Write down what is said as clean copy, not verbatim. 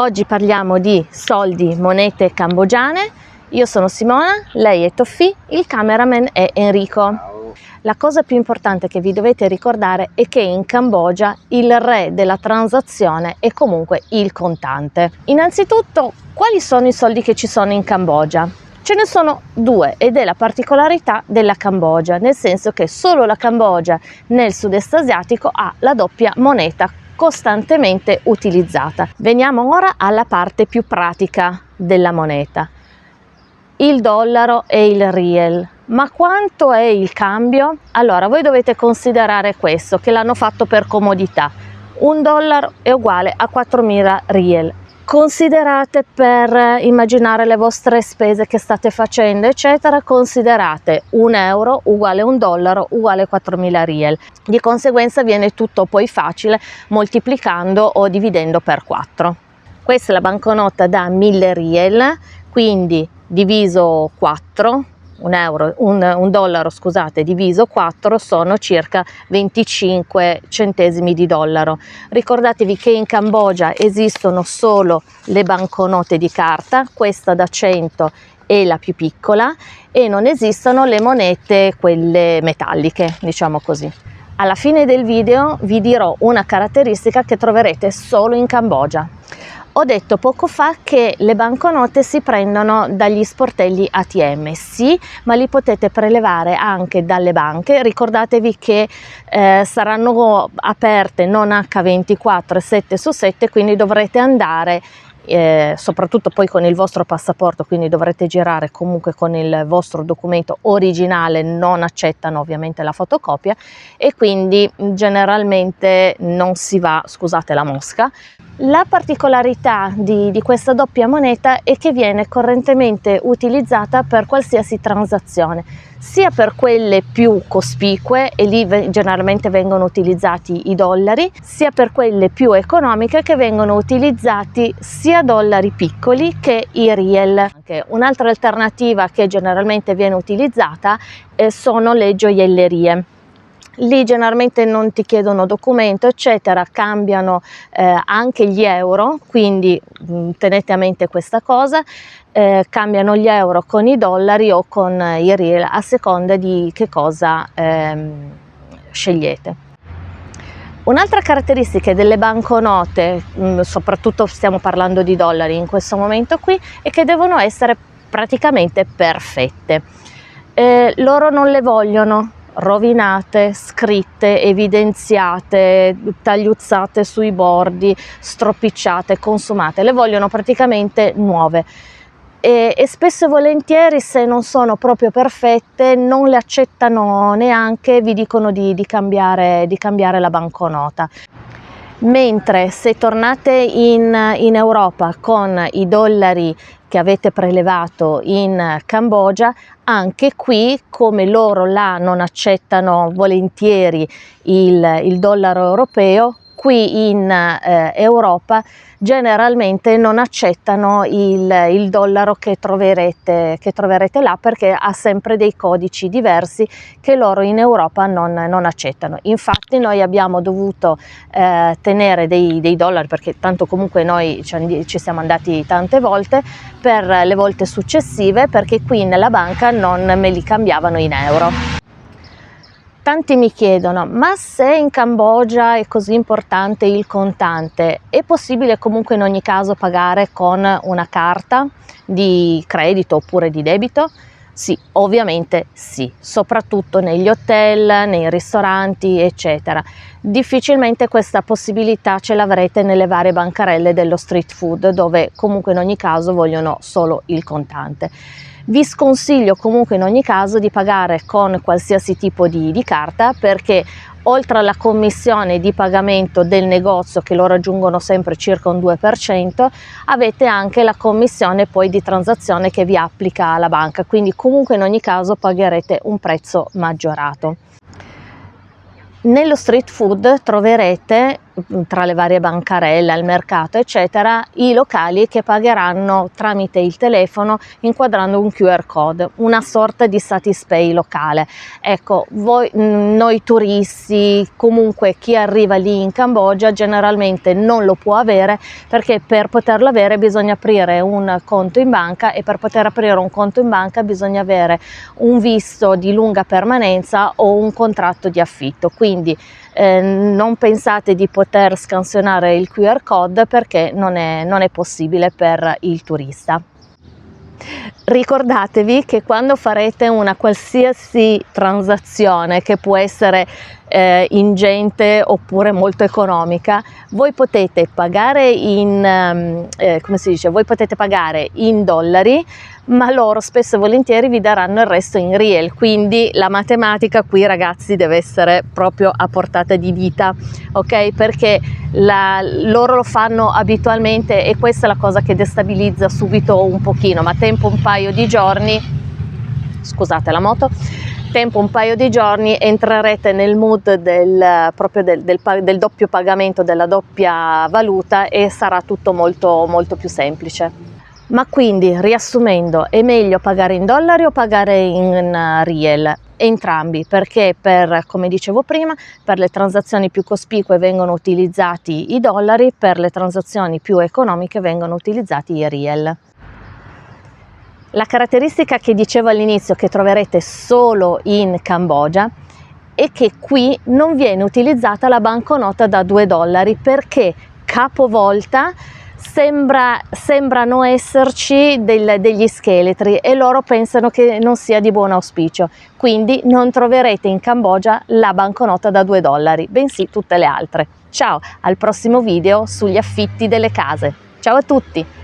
Oggi parliamo di soldi, monete cambogiane. Io sono Simona, lei è Tofì, il cameraman è Enrico. La cosa più importante che vi dovete ricordare è che in Cambogia il re della transazione è comunque il contante. Innanzitutto, quali sono i soldi che ci sono in Cambogia? Ce ne sono due ed è la particolarità della Cambogia, nel senso che solo la Cambogia nel sud-est asiatico ha la doppia moneta costantemente utilizzata. Veniamo ora alla parte più pratica della moneta, il dollaro e il riel. Ma quanto è il cambio? Allora, voi dovete considerare questo, che l'hanno fatto per comodità. Un dollaro è uguale a 4.000 riel. Considerate, per immaginare le vostre spese che state facendo eccetera, considerate un euro uguale a un dollaro uguale a 4.000 riel. Di conseguenza viene tutto poi facile moltiplicando o dividendo per 4. Questa è la banconota da 1.000 riel, quindi diviso 4, un dollaro scusate, diviso 4 sono circa 25 centesimi di dollaro. Ricordatevi che in Cambogia esistono solo le banconote di carta, questa da 100 è la più piccola, e non esistono le monete, quelle metalliche, diciamo così. Alla fine del video vi dirò una caratteristica che troverete solo in Cambogia. Ho detto poco fa che le banconote si prendono dagli sportelli ATM, sì, ma li potete prelevare anche dalle banche. Ricordatevi che saranno aperte non H24 e 7 su 7, quindi dovrete andare soprattutto poi con il vostro passaporto, quindi dovrete girare comunque con il vostro documento originale, non accettano ovviamente la fotocopia e quindi generalmente non si va, scusate la mosca. La particolarità di questa doppia moneta è che viene correntemente utilizzata per qualsiasi transazione, sia per quelle più cospicue, e lì generalmente vengono utilizzati i dollari, sia per quelle più economiche, che vengono utilizzati sia dollari piccoli che i riel. Un'altra alternativa che generalmente viene utilizzata sono le gioiellerie. Lì generalmente non ti chiedono documento eccetera, cambiano anche gli euro, quindi tenete a mente questa cosa, cambiano gli euro con i dollari o con i riel a seconda di che cosa scegliete. Un'altra caratteristica delle banconote, soprattutto stiamo parlando di dollari in questo momento qui, è che devono essere praticamente perfette. Loro non le vogliono rovinate, scritte, evidenziate, tagliuzzate sui bordi, stropicciate, consumate, le vogliono praticamente nuove. E spesso e volentieri, se non sono proprio perfette, non le accettano neanche, vi dicono di cambiare la banconota. Mentre se tornate in Europa con i dollari che avete prelevato in Cambogia, anche qui, come loro là non accettano volentieri il dollaro europeo, qui in Europa generalmente non accettano il dollaro che troverete là, perché ha sempre dei codici diversi che loro in Europa non accettano. Infatti noi abbiamo dovuto tenere dei dollari, perché tanto comunque noi ci siamo andati tante volte, per le volte successive, perché qui nella banca non me li cambiavano in euro. Tanti mi chiedono, ma se in Cambogia è così importante il contante, è possibile comunque in ogni caso pagare con una carta di credito oppure di debito? Sì, ovviamente sì, soprattutto negli hotel, nei ristoranti, eccetera. Difficilmente questa possibilità ce l'avrete nelle varie bancarelle dello street food, dove comunque in ogni caso vogliono solo il contante. Vi sconsiglio comunque in ogni caso di pagare con qualsiasi tipo di carta, perché oltre alla commissione di pagamento del negozio, che loro aggiungono sempre circa un 2%, avete anche la commissione poi di transazione che vi applica la banca, quindi comunque in ogni caso pagherete un prezzo maggiorato. Nello street food troverete tra le varie bancarelle, al mercato eccetera, i locali che pagheranno tramite il telefono inquadrando un QR code, una sorta di Satispay locale. Ecco, noi turisti, comunque chi arriva lì in Cambogia generalmente non lo può avere, perché per poterlo avere bisogna aprire un conto in banca, e per poter aprire un conto in banca bisogna avere un visto di lunga permanenza o un contratto di affitto. Quindi non pensate di poter scansionare il QR code, perché non è possibile per il turista. Ricordatevi che quando farete una qualsiasi transazione, che può essere ingente oppure molto economica, voi potete pagare voi potete pagare in dollari, ma loro spesso e volentieri vi daranno il resto in riel, quindi la matematica qui, ragazzi, deve essere proprio a portata di dita, ok? Perché loro lo fanno abitualmente, e questa è la cosa che destabilizza subito un pochino, ma tempo un paio di giorni, scusate la moto, tempo un paio di giorni entrerete nel mood del doppio pagamento, della doppia valuta, e sarà tutto molto molto più semplice. Ma quindi, riassumendo, è meglio pagare in dollari o pagare in riel? Entrambi, perché come dicevo prima, per le transazioni più cospicue vengono utilizzati i dollari, per le transazioni più economiche vengono utilizzati i riel. La caratteristica che dicevo all'inizio, che troverete solo in Cambogia, è che qui non viene utilizzata la banconota da 2 dollari, perché capovolta sembrano esserci degli scheletri, e loro pensano che non sia di buon auspicio. Quindi non troverete in Cambogia la banconota da 2 dollari, bensì tutte le altre. Ciao, al prossimo video sugli affitti delle case. Ciao a tutti!